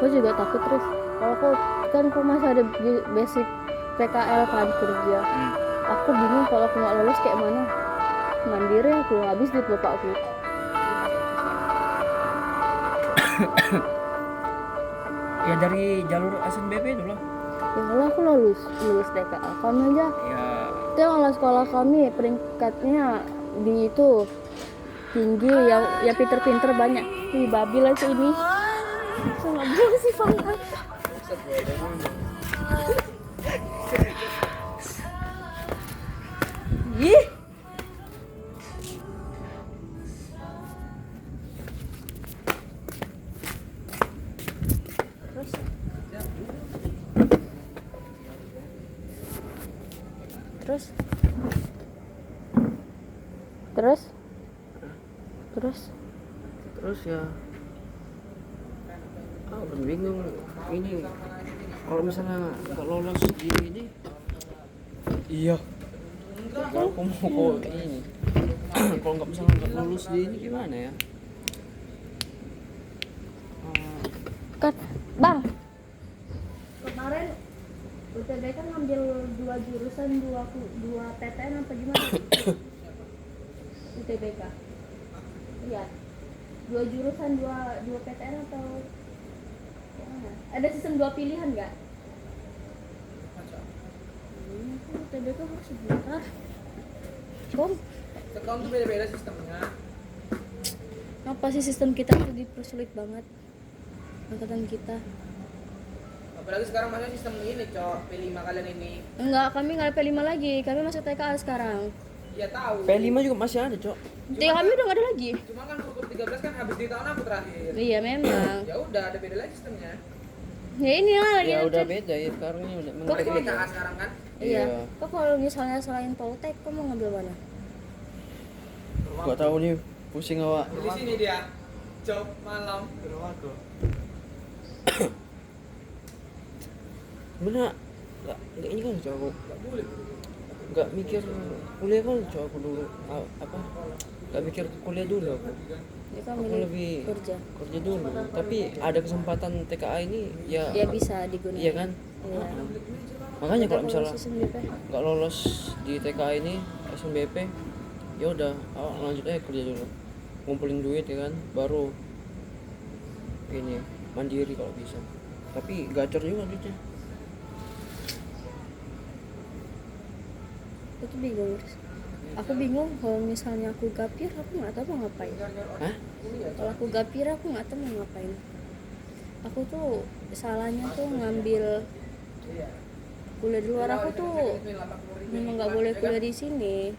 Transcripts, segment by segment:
aku juga takut terus kalau aku masih ada basic PKL kan kerja. Aku bingung kalau aku nggak lulus kayak mana, mandiri aku habis duit bapakku. Ya dari jalur SNBP itu loh. Ya kalau aku lulus TKA kami aja Ya tengoklah sekolah kami peringkatnya di itu tinggi, yang pinter-pinter banyak. Ih, babi lah itu ini. Sama bilang sih Fangan. Ih. terus ya bingung ini kalau misalnya nggak lolos di ini. Iya. Kalau aku mau kayak ini. Kalau nggak misalnya nggak lulus di ini gimana ya? Kan, Bang. Kemarin UTB kan ngambil 2 jurusan, 2 PTN apa gimana? UTBK. Iya. 2 jurusan, 2 PTN atau gimana? Ada sistem 2 pilihan enggak? UTBK harus sebentar. Kom. Sekarang tuh beda-beda sistemnya. Apa sih sistem kita itu dipersulit banget? Angkatan kita. Apalagi sekarang masih sistem ini, Cok. P5 kalian ini. Enggak, kami nggak ada P5 lagi. Kami masuk TKA sekarang. Ya tahu. P5 juga masih ada, Cok. Kami udah nggak ada lagi. Cuma kan gugur 13 kan habis di tahun aku terakhir. Iya memang. Ya udah ada beda lagi sistemnya. Ya ini lah. Ya udah beda ya sekarang ini udah Kok mengerti. TKA sekarang kan? Iya. Iya. Kok kalau misalnya selain Poltek, kau mau ngambil mana? Gak tahu nih, pusing awak. Di sini dia. Job malam. Bener nggak ini kan cowok aku nggak mikir kuliah kan cowok aku dulu apa nggak mikir kuliah dulu aku Ya kan lebih kerja dulu tapi ada kesempatan TKA ini ya bisa digunakan. iya kan Iya. makanya kalau misalnya SNBP. nggak lolos di TKA ini SNBP ya udah lanjut aja kerja dulu ngumpulin duit ya kan baru ini mandiri kalau bisa tapi gacor juga duitnya. Aku bingung. Aku bingung kalau misalnya aku gapir, aku nggak tahu mau ngapain. Hah? Kalau aku gapir, aku nggak tahu mau ngapain. Aku tuh salahnya tuh ngambil kuliah di luar. Aku tuh memang nggak boleh kuliah di sini.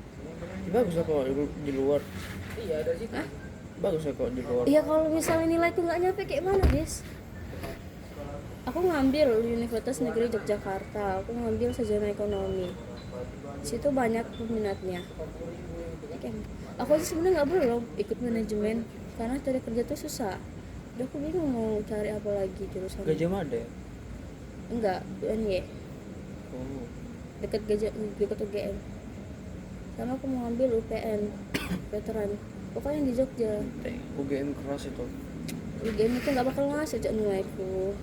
Bagus lah kalau di luar. Iya, dari situ. Hah? Bagus lah kalau di luar. Iya kalau misalnya nilaiku nggak nyampe kayak mana, guys? Aku ngambil Universitas Negeri Yogyakarta. Aku ngambil sarjana ekonomi. Di situ banyak peminatnya. Aku aja sebenarnya nggak boleh loh ikut manajemen karena cari kerja tuh susah. Udah aku bingung mau cari apa lagi jurusan. Gajah Mada. Enggak, UNY. Oh. Dekat UGM. Karena aku mau ngambil UPN veteran. Pokoknya di Jogja. UGM keras itu. UGM itu nggak bakal ngasih cak nilaiku.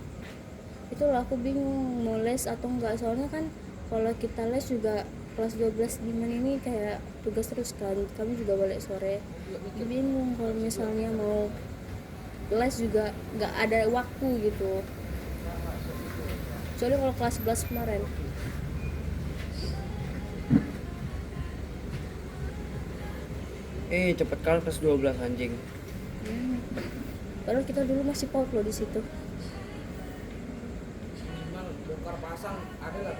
Itulah aku bingung mau les atau enggak, soalnya kan kalau kita les juga kelas 12 di mana ini kayak tugas terus kan, kami juga balik sore. Aku bingung kalau misalnya mau les juga nggak ada waktu gitu, soalnya kalau kelas 11 kemarin Cepet kali kelas 12 anjing. padahal kita dulu masih paut loh di situ. Minimal bongkar pasang ada lah.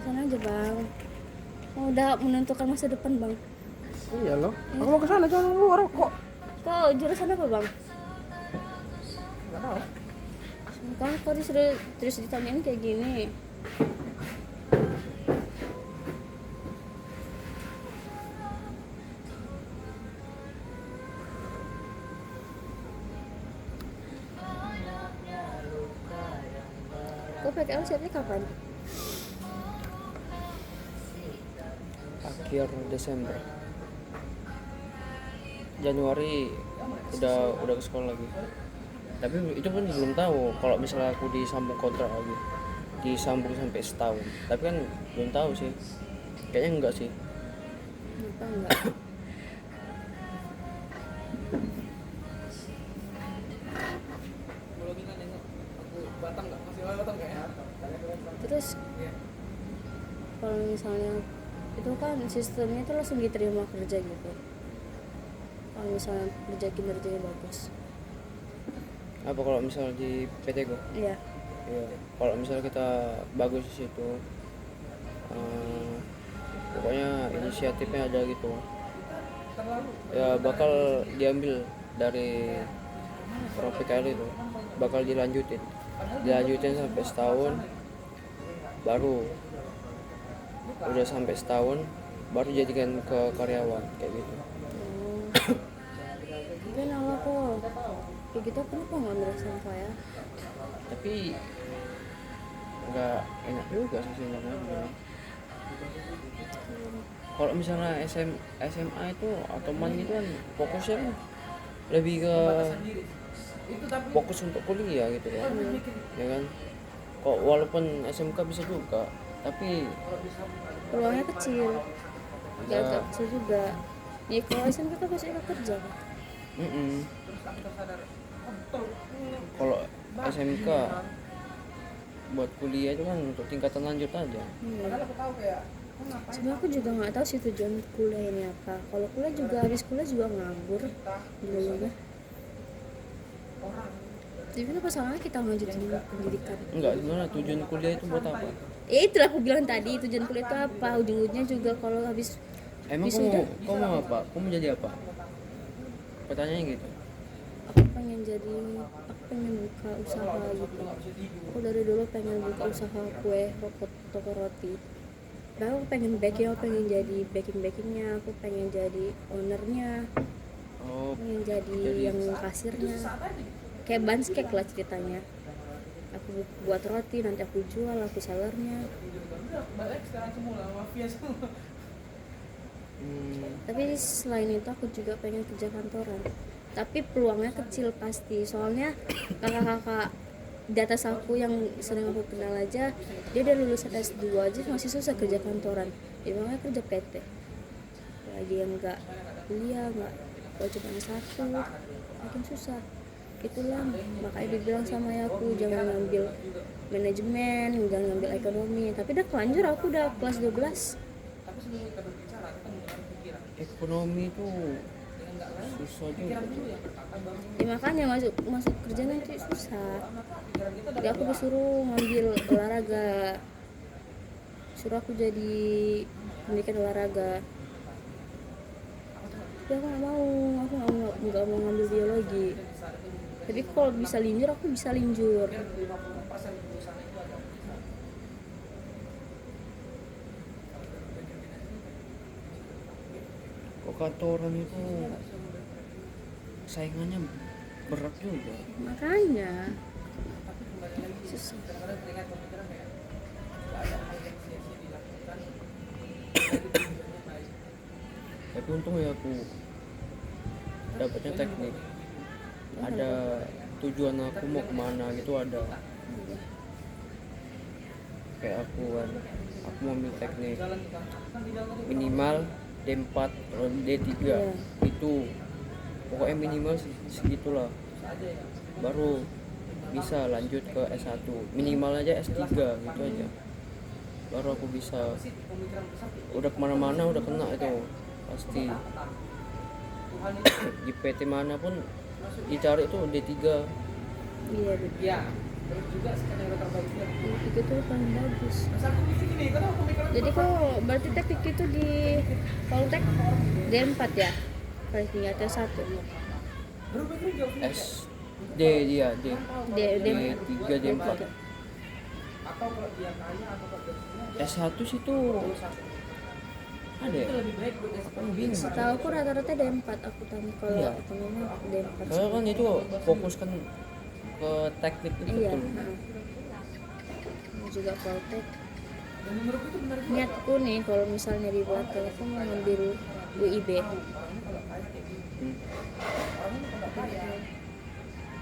Sana aja bang, udah menentukan masa depan bang. Iya loh. Aku mau ke sana jangan luar kok. Kok jurusan apa bang? Enggak tahu. Kan kok disuruh terus ditanyain kayak gini. Kok PKL siapnya kapan? akhir Desember. Januari udah ke sekolah lagi. Tapi itu pun belum tahu kalau misalnya aku disambung kontrak lagi, disambung sampai setahun. Tapi kan belum tahu sih, kayaknya enggak sih. Kenapa enggak? Kalau gini nengok aku Batam nggak masih Batam nggak ya? Terus kalau misalnya itu kan sistemnya itu langsung diterima kerja gitu. Kalau misalnya kerja kinerjanya bagus. Apa kalau misalnya di PT Go? Iya. Ya, kalau misalnya kita bagus di situ, pokoknya inisiatifnya ada gitu, ya bakal diambil dari orang PKL itu, bakal dilanjutin sampai setahun, baru udah sampai setahun, baru jadikan ke karyawan kayak gitu. Tapi nama kok kayak gitu kenapa nggak ambil SMK ya? Tapi nggak enak juga sih sebenarnya. Kalau misalnya SMA itu atau man gitu kan fokusnya kan lebih ke fokus untuk kuliah gitu kan, ya kan. Kok walaupun SMK bisa juga, tapi Peluangnya kecil. Ya. Gak bisa juga. Ya kalau SMK kan pasti ada kerja kan? kalau SMK buat kuliah itu kan untuk tingkatan lanjut aja. Sebenarnya aku juga nggak tahu sih tujuan kuliah ini apa. Kalau kuliah juga habis kuliah juga nganggur juga. Jadi kenapa salahnya kita lanjutin pendidikan? Enggak, sebenarnya tujuan kuliah itu buat apa? Itu aku bilang tadi tujuan kuliah itu apa? Ujung-ujungnya juga kalau habis Emang wisuda, kamu mau apa? Kamu mau jadi apa? Pertanyaannya gitu. aku pengen buka usaha gitu. Aku dari dulu pengen buka usaha kue, toko roti. Dan aku pengen jadi backingnya, aku pengen jadi ownernya, Oh, pengen jadi Jadi- yang kasirnya. Kayak Banscake lah ceritanya. Aku buat roti, nanti aku jual, aku sellernya. Balik sekarang semula mafia semua. Tapi selain itu aku juga pengen kerja kantoran. Tapi peluangnya kecil pasti. Soalnya kakak-kakak di atas aku yang sering aku kenal aja, dia udah lulusan S2 aja masih susah kerja kantoran. Dia makanya kerja PT. Lagi yang enggak kuliah, enggak kalau cuma S1, makin susah. Itulah makanya dibilang sama aku jangan ngambil manajemen, jangan ngambil ekonomi. Tapi udah kelanjur, aku udah kelas 12. ekonomi itu susah juga. Ya makanya masuk kerja nanti susah. Jadi aku disuruh ngambil olahraga, suruh aku jadi pendidikan olahraga. Tapi aku nggak mau ngambil biologi. Tapi kalau bisa linjur aku bisa linjur. Kok kantoran itu saingannya berat juga. Makanya susah. Tapi untung ya aku dapatnya teknik, ada tujuan aku mau kemana gitu ada. Kayak aku kan, aku mau ambil teknik minimal D4 atau D3 itu pokoknya minimal segitulah, baru bisa lanjut ke S1, minimal aja S3 gitu aja, baru aku bisa udah kemana-mana udah kena itu pasti. Di PT manapun dicari itu D3. Iya betul. Ya, terus juga skenario terbaiknya. Itu tuh paling bagus. Terus aku mikir gini, kan aku mikir Jadi kok berarti teknik itu di Poltek D4 ya? Paling atau satu. baru mikir jauh sini. S D dia D D4. D3 D4 Atau kalau dia kaya atau kalau dia punya, S1 situ ada ya? itu lebih baik buat Aku bingung. Setahu aku rata-rata D4 aku tahu kalau Iya. ekonomi D4. Soalnya kan itu fokuskan ke teknik itu Iya. betul. Ini juga Poltek. Dan menurutku itu benar juga. Niatku nih kalau misalnya di Batam aku mau ngambil UIB. Hmm. Orangnya bukan nggak kaya.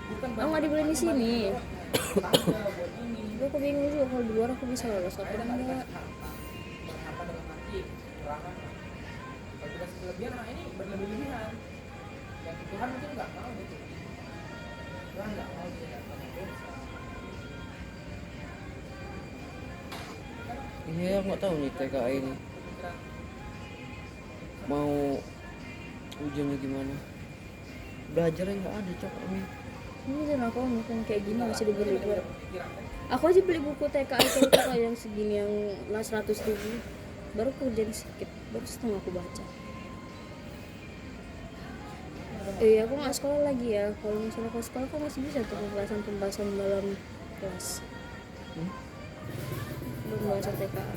Bukan Aku nggak dibolehin di sini. tangga buat ini. Tapi aku bingung juga kalau di luar aku bisa lolos apa enggak. Apa dengan nanti kurangan. Kalau kita kelebihan, nah ini berlebihan. Dan Tuhan mungkin nggak mau gitu. Tuhan nggak mau dia dapat dosa. Iya, aku nggak tahu nih TKI ini mau ujiannya gimana. Belajarnya nggak ada cok ini. Ini dan aku mungkin kayak gini masih dibeli buat. Aku aja beli buku TKI TK yang segini yang 100.000. Baru kerjaan sedikit, baru setengah aku baca. Aku nggak sekolah lagi ya. Kalau misalnya aku sekolah kan masih bisa tuh pembahasan dalam kelas. Hmm? Pembahasan TKI.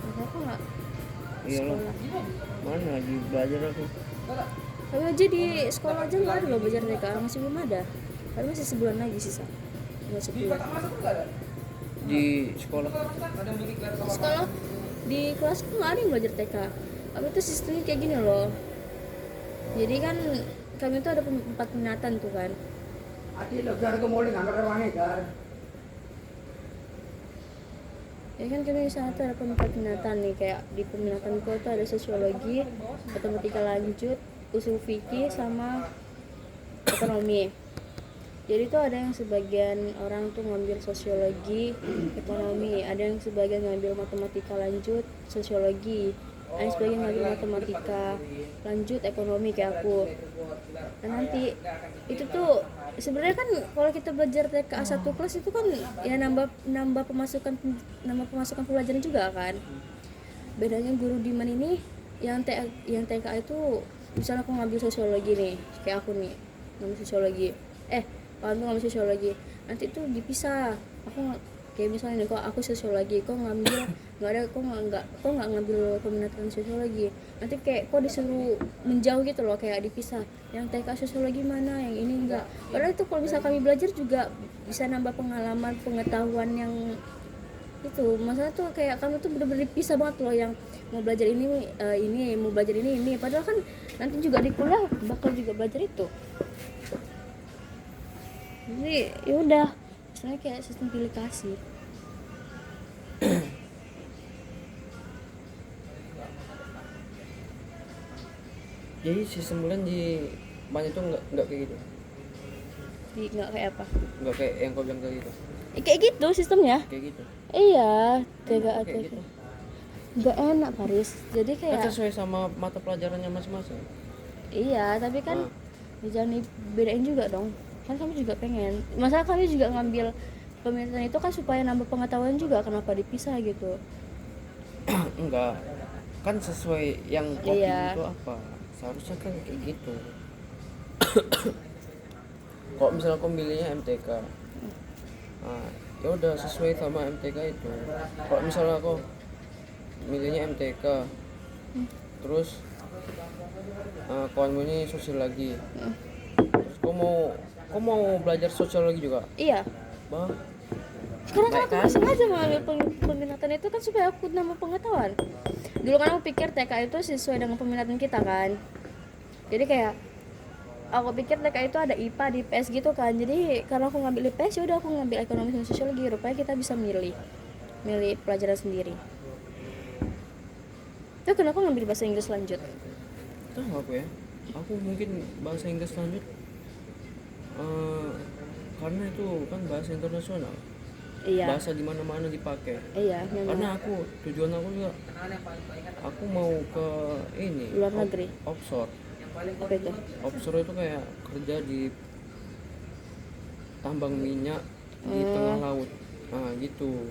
Masa aku nggak Iyalah, sekolah. mana lagi belajar aku. Tapi aja di sekolah aja nggak ada loh belajar TKA, masih belum ada. Tapi masih sebulan lagi sisa. Nggak Di sebulan. Batam masuk nggak ada? Di sekolah Ada yang milik kelas Sekolah di kelas tuh nggak ada yang belajar TK. Tapi itu sistemnya kayak gini loh. Jadi kan kami tuh ada 4 minatan tuh kan. Ya kan kami di sana tuh ada 4 minatan nih, kayak di peminatan tuh ada sosiologi, matematika lanjut, usul fikih sama ekonomi. Jadi tuh ada yang sebagian orang tuh ngambil sosiologi, ekonomi, ada yang sebagian ngambil matematika lanjut, sosiologi, ada yang sebagian ngambil matematika lanjut, ekonomi kayak aku. Dan nanti itu tuh sebenarnya kan kalau kita belajar TKA 1 kelas itu kan ya nambah pemasukan pelajaran juga kan. Bedanya guru di mana ini yang TKA itu misalnya aku ngambil sosiologi nih, kayak aku nih ngambil sosiologi. Kalau aku ngambil sosiologi, nanti itu dipisah. Kayak misalnya nih, kok aku sosiologi, kok ngambil kok nggak ngambil peminatan sosiologi. Nanti kayak kok disuruh menjauh gitu loh, kayak dipisah. Yang TK sosiologi mana, yang ini enggak. Padahal itu kalau bisa kami belajar juga bisa nambah pengalaman, pengetahuan yang itu. Masalah tuh kayak kami tuh bener-bener dipisah banget loh, yang mau belajar ini, mau belajar ini. Padahal kan nanti juga di kuliah bakal juga belajar itu. Jadi ya udah, misalnya kayak sistem pilih kasih. jadi sistem bulan di banyak itu nggak kayak gitu, Nggak kayak apa? nggak kayak yang kau bilang kayak gitu, Kayak gitu sistemnya. kayak gitu. Iya, TKA Kayak gitu. Nggak enak Paris. Jadi Kan kayak sesuai sama mata pelajarannya masing-masing. iya, tapi kan jangan dibedain juga dong. Kan kami juga pengen. Masalah kami juga ngambil peminatan itu kan supaya nambah pengetahuan juga, kenapa dipisah gitu. Enggak, kan sesuai yang kau Iya. pilih itu apa, seharusnya kan kayak gitu. Kok misalnya kau milihnya MTK, nah, ya udah sesuai sama MTK itu. Kalau misalnya kau milihnya MTK, terus kawanmu ini sosiologi, terus kau mau belajar sosiologi juga, Iya. bah Sekarang kan Baik aku kan? nggak sengaja mengambil peminatan itu kan supaya aku nambah pengetahuan. Dulu kan aku pikir TK itu sesuai dengan peminatan kita kan. Jadi kayak aku pikir TK itu ada IPA di IPS gitu kan. Jadi karena aku ngambil IPS, ya udah aku ngambil ekonomi dan sosiologi. Rupanya kita bisa milih pelajaran sendiri. Itu kenapa ngambil bahasa Inggris lanjut? tahu aku ya, aku mungkin bahasa Inggris lanjut karena itu kan bahasa internasional, Iya. bahasa di mana-mana dipakai. Iya, Karena memang tujuan aku juga, aku mau ke ini luar negeri. offshore. Apa itu? Offshore itu kayak kerja di tambang minyak di tengah laut, nah gitu.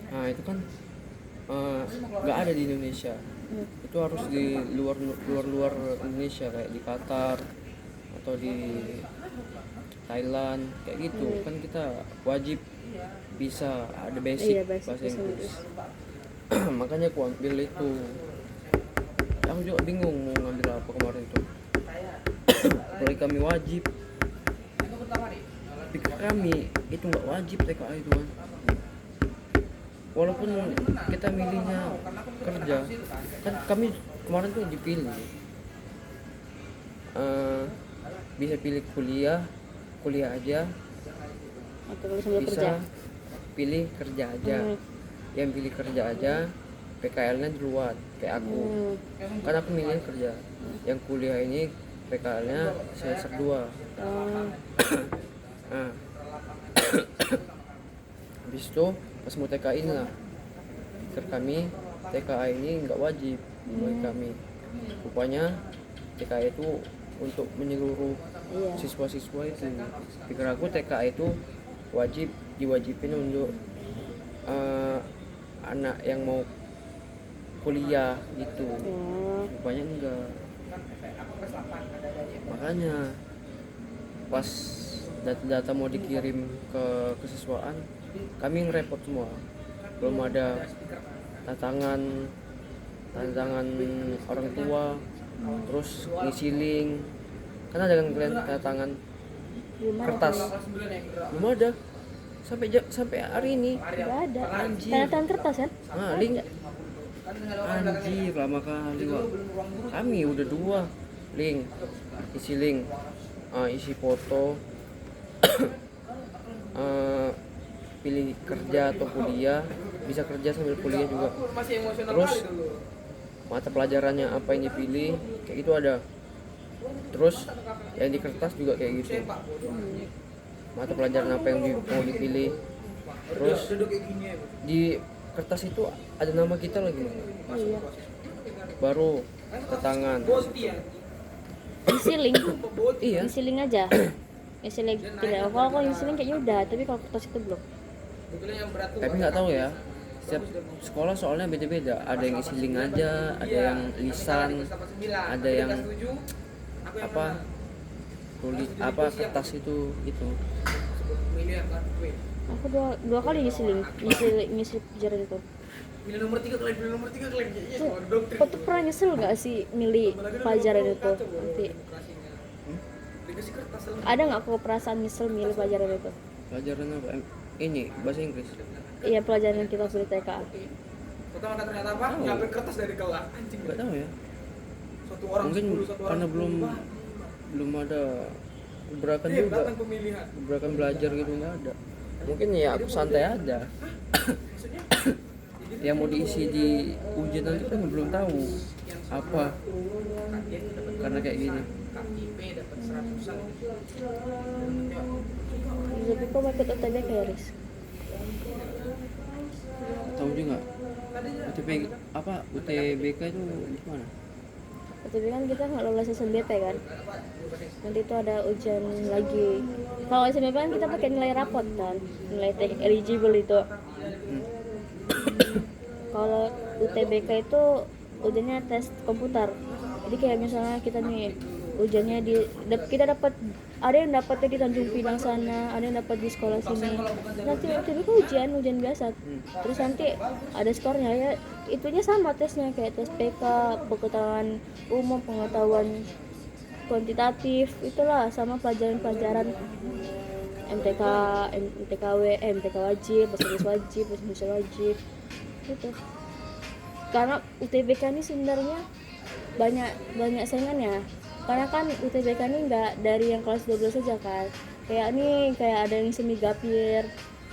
Nah itu kan nggak ada di Indonesia, itu harus di luar Indonesia, kayak di Qatar atau di Thailand kayak gitu. Kan kita wajib bisa ada basic Iya, basic bahasa bahasa Inggris. Makanya aku ambil itu. Aku juga bingung mau ngambil apa kemarin itu. Apalagi kami wajib, pikir kami itu nggak wajib TKA itu kan. walaupun kita milihnya kerja, kan kami kemarin tuh dipilih. Bisa pilih kuliah aja, atau lu sambil bisa kerja. pilih kerja aja. Yang pilih kerja aja PKL-nya di luar kayak aku. Kan aku milih kerja. Yang kuliah ini PKL-nya semester 2. Nah, habis itu pas mau TKI lah, pikir kami TKA ini nggak wajib bagi kami. Rupanya TKA itu untuk menyeluruh Iya. siswa-siswa itu. Pikir aku TKA itu diwajibin untuk anak yang mau kuliah gitu. Rupanya enggak. Makanya pas data mau dikirim ke kesiswaan, kami ngerepot semua. Belum ada tantangan orang tua, terus ngisi link. Kan ada kan kalian tantangan Gimana kertas, tuh? belum ada sampai hari ini. Nggak ada. Anjir. Tanda tangan kertas kan? Nah, link anjir lama kali Wak. Kami udah 2 link, isi link, isi foto, pilih kerja atau kuliah, bisa kerja sambil kuliah juga. Terus mata pelajarannya apa yang dipilih kayak gitu ada. Terus yang di kertas juga kayak gitu, mata pelajaran apa yang mau dipilih. Terus di kertas itu ada nama kita lagi, Iya. baru tangan. Isi link. Iya, Isi link aja. Isi link tidak. Kalau isi link kayaknya udah, tapi kalau kertas itu belum. tapi nggak tahu ya, setiap sekolah soalnya beda-beda. Ada yang isi link aja, ada yang lisan, ada yang tulis kertas itu. Aku dua kali ngisi link, ngisi pelajaran itu. Pilih nomor 3 kalian. Kau tuh pernah nyesel nggak sih milih pelajaran itu? Nanti ada nggak kau perasaan nyesel milih pelajaran itu? Pelajaran apa? Ini bahasa Inggris. Iya, pelajaran yang kita pilih TKA. Pertama ternyata apa? Ngambil kertas dari kelas. Anjing. Nggak tahu ya. Satu orang Mungkin 10, satu orang karena 10. belum ada gebrakan juga, Datang pemilihan. gebrakan belajar gitu nggak ada. Mungkin ya aku santai aja. Yang mau diisi di ujian nanti kan belum tahu apa, karena kayak gini. KIP dapat 100-an. Tapi kau mau ikut UTBK ya, Riz? Tahu juga UTBK itu gimana? UTBK kan kita nggak lolos SNBP kan? Nanti itu ada ujian lagi. Kalau SNBP kan kita pakai nilai rapot kan, nilai eligible itu. Kalau UTBK itu ujiannya tes komputer. Jadi kayak misalnya kita nih ujiannya kita dapat, ada yang dapatnya di Tanjung Pinang sana, ada yang dapat di sekolah sini. Nanti UTBK ujian biasa. Terus nanti ada skornya ya, itunya sama tesnya kayak tes PK, pengetahuan umum, pengetahuan kuantitatif, itulah sama pelajaran-pelajaran MTK, MTKW, MTK wajib, bahasa Inggris wajib, bahasa Indonesia wajib. Gitu. Karena UTBK ini sebenarnya banyak saingannya. Karena kan UTBK ini nggak dari yang kelas 12 saja kan. Kayak ada yang semi gapir.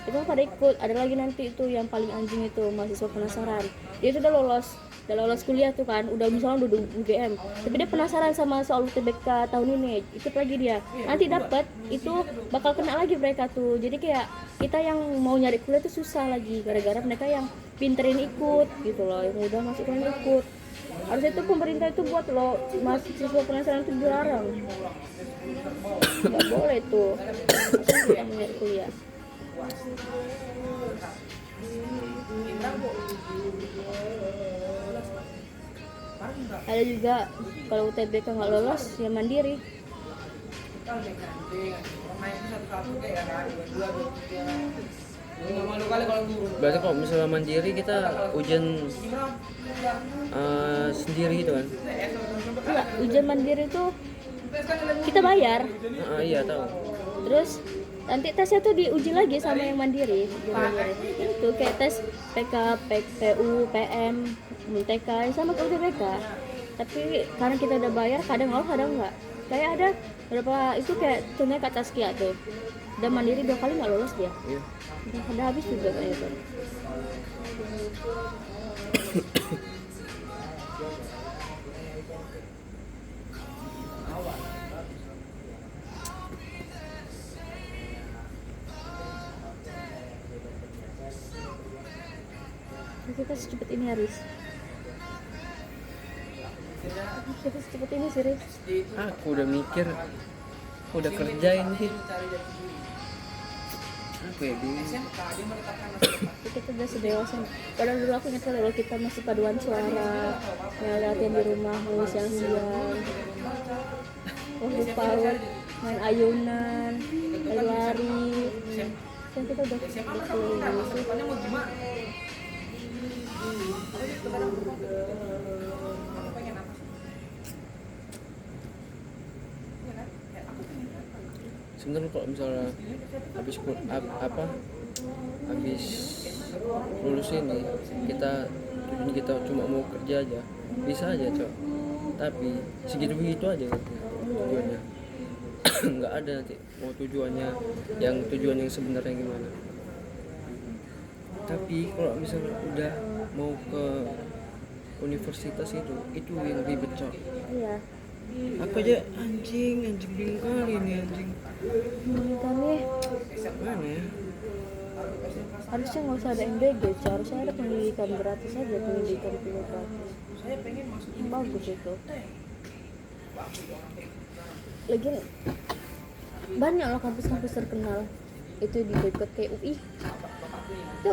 Itu pada ikut. Ada lagi nanti itu yang paling anjing itu mahasiswa penasaran. Dia itu udah lolos kuliah tuh kan, udah misalnya udah UGM. Tapi dia penasaran sama soal UTBK tahun ini. Ikut lagi dia. Nanti dapat itu bakal kena lagi mereka tuh. Jadi kayak kita yang mau nyari kuliah tuh susah lagi gara-gara mereka yang pinterin ikut gitu loh, yang udah masuk kan ikut. Harusnya itu pemerintah itu buat lo mahasiswa penasaran itu dilarang, nggak boleh tuh. Harusnya kita mau nyari kuliah. Ada juga kalau UTBK nggak lolos ya mandiri. Berarti kalau misalnya mandiri kita ujian sendiri gitu kan? Enggak, ujian mandiri itu kita bayar. Iya tahu. Terus Nanti tesnya tuh diuji lagi sama yang mandiri. Itu kayak tes PK, PU, PM, TK sama ke UTBK. Tapi karena kita udah bayar, kadang lolos kadang enggak. Kayak ada berapa itu kayak contohnya kata Skia tuh. Udah mandiri 2 kali nggak lolos dia. Iya. Udah habis juga kayak itu. Kita secepat ini Haris. Kita secepat ini sih Riz. Aku udah mikir, udah kerja ini. Apa ya di? Kita udah sedewasa. Padahal dulu aku ingat kalau kita masih paduan suara, yang latihan di rumah siang-siang. Waktu PAUD, main ayunan, lari. Kan kita udah keliling sih. Sebenarnya kalau misalnya habis habis lulus ini tujuan kita cuma mau kerja aja, bisa aja cok. Tapi segitu begitu aja gitu, tujuannya. Nggak ada nanti mau tujuan yang sebenarnya gimana. Tapi kalau misalnya udah mau ke universitas itu yang ribet cok. Iya. Apa aja anjing bingung kali ini anjing. Kami Mana ya? harusnya nggak usah ada MBG, harusnya ada pendidikan gratis aja, pendidikan kuliah gratis. Bagus itu. Lagi banyak loh kampus-kampus terkenal itu di boykot kayak UI. Itu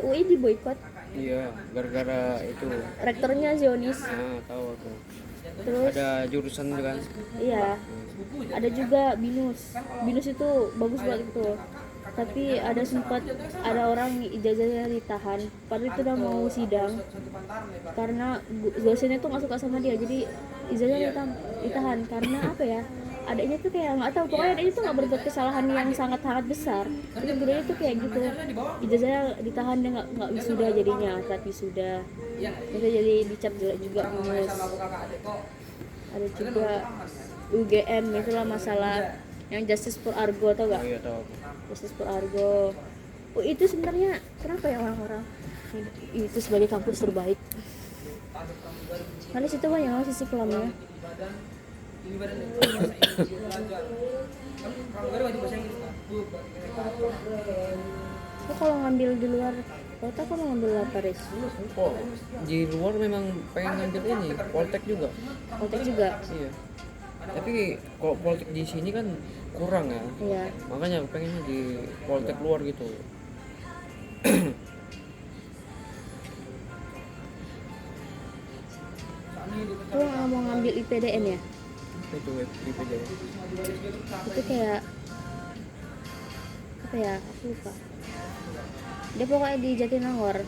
UI di boykot. Iya, gara-gara itu. Rektornya Zionis. Tahu aku. Terus Ada jurusan itu kan? iya. Ada juga BINUS. BINUS itu bagus banget itu. Tapi ada orang ijazahnya ditahan. Padahal itu udah mau sidang. Karena dosennya tuh nggak suka sama dia, jadi ijazahnya ditahan. Karena apa ya? Adanya tuh kayak nggak tahu, pokoknya adanya tuh nggak berbuat kesalahan yang sangat besar. Jadi budaya tuh kayak gitu, ijazahnya ditahan, dia nggak wisuda jadinya, saat wisuda itu jadi dicap jelek juga mulus. Ada juga UGM, itulah masalah yang Justice for Argo, tau gak? Oh iya tahu aku. Justice for Argo. Itu sebenarnya kenapa ya orang-orang itu sebagai kampus terbaik? Karena situ banyak sisi kelamnya. Lo kalau ngambil di luar kota, kamu ngambil apa, Riz? Oh, di luar memang pengen ngambil ini, Poltek juga. Poltek juga? Iya. Tapi kalau Poltek di sini kan kurang ya. Iya. Makanya aku pengennya di Poltek luar gitu. Lo nggak mau ngambil IPDN ya? Itu IPD. Itu kayak apa ya? Aku lupa. Dia pokoknya di Jatinangor.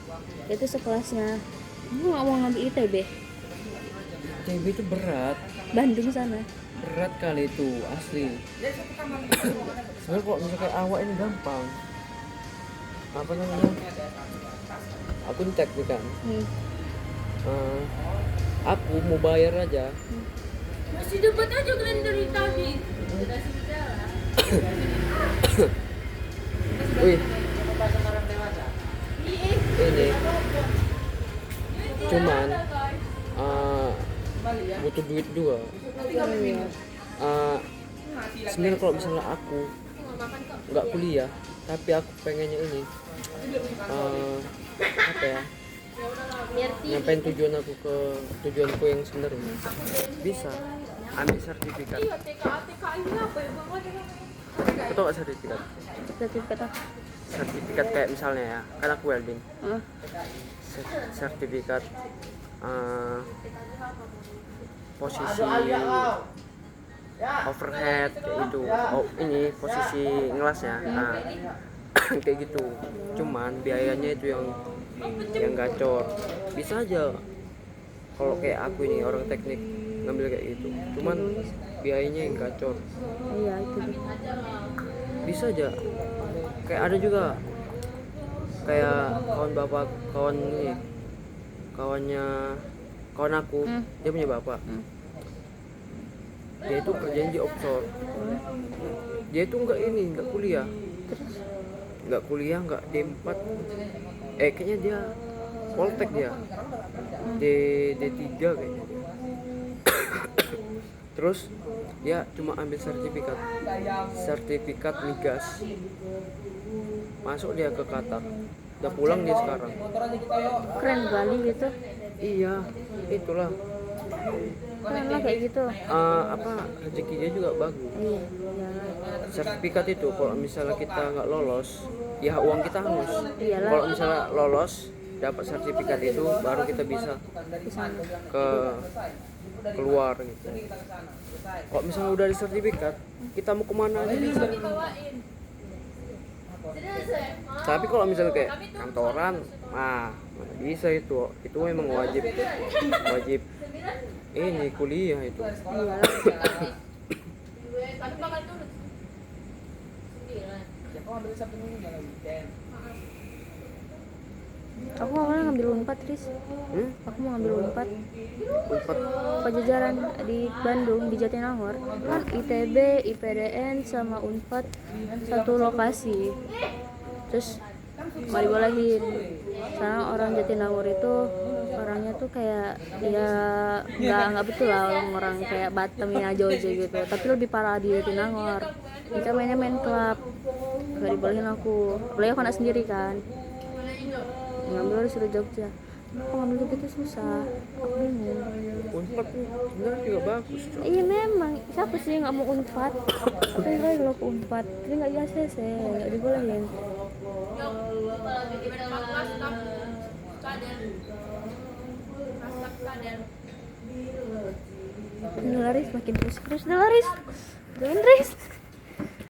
Itu sekelasnya. Gue nggak mau ngambil ITB. ITB itu berat. Bandung sana. Berat kali itu asli. Sebenarnya kok misalnya kayak awak ini gampang. Apa namanya? Aku cek nih kan. Aku mau bayar aja. Masih dapat aja kalian dari tadi. Wih. Ini. Cuman butuh duit juga. Sebenarnya kalau misalnya aku nggak kuliah, tapi aku pengennya ini apa ya? Nyampein tujuanku yang sebenarnya. Bisa ambil sertifikat. Kau tau gak sertifikat? Sertifikat apa? Sertifikat kayak misalnya ya, kan aku welding. Sertifikat posisi overhead kayak gitu. Ini posisi ngelasnya. Kayak gitu. Cuman biayanya itu yang gacor. Bisa aja kalau kayak aku ini orang teknik ngambil kayak gitu. Cuman biayanya yang gacor. Iya itu. bisa aja. Kayak ada juga kayak kawan ini, kawan aku, dia punya bapak. Dia itu kerjanya di offshore. Dia itu nggak kuliah, nggak D4, kayaknya dia Poltek dia, D3 kayaknya dia. Terus dia cuma ambil sertifikat migas, masuk dia ke Qatar, udah pulang dia sekarang. Keren kali gitu. Iya, itulah. Keren lah kayak gitu. Rezeki dia juga bagus. Iya. Sertifikat itu kalau misalnya kita nggak lolos, ya uang kita hangus. Iyalah. Kalau misalnya lolos dapat sertifikat itu, baru kita bisa keluar gitu. Kalau misalnya udah ada sertifikat, kita mau kemana aja bisa. Tapi kalau misalnya kayak kantoran, mana bisa itu memang wajib ini kuliah itu. Aku awalnya ngambil Unpad, Riz. Aku mau ngambil Unpad Pajajaran di Bandung, di Jatinangor. Kan ITB, IPDN sama Unpad satu lokasi. Terus mau dibolehin. Soalnya orang Jatinangor itu orangnya tuh kayak ya nggak betul lah, orang kayak Batamnya Jojo gitu. Tapi lebih parah di Jatinangor. Kita mainnya main klub. Gak dibolehin aku. Boleh aku anak sendiri kan. Ngambil harus suruh Jogja. Aku ngambil Jogja itu susah. Aku bingung. Unpad sebenarnya juga bagus. Iya memang. Siapa sih yang nggak mau Unpad? Pengen lo ke Unpad. Tapi nggak di ACC, nggak dibolehin. Ini laris makin terus Laris. Jangan Riz.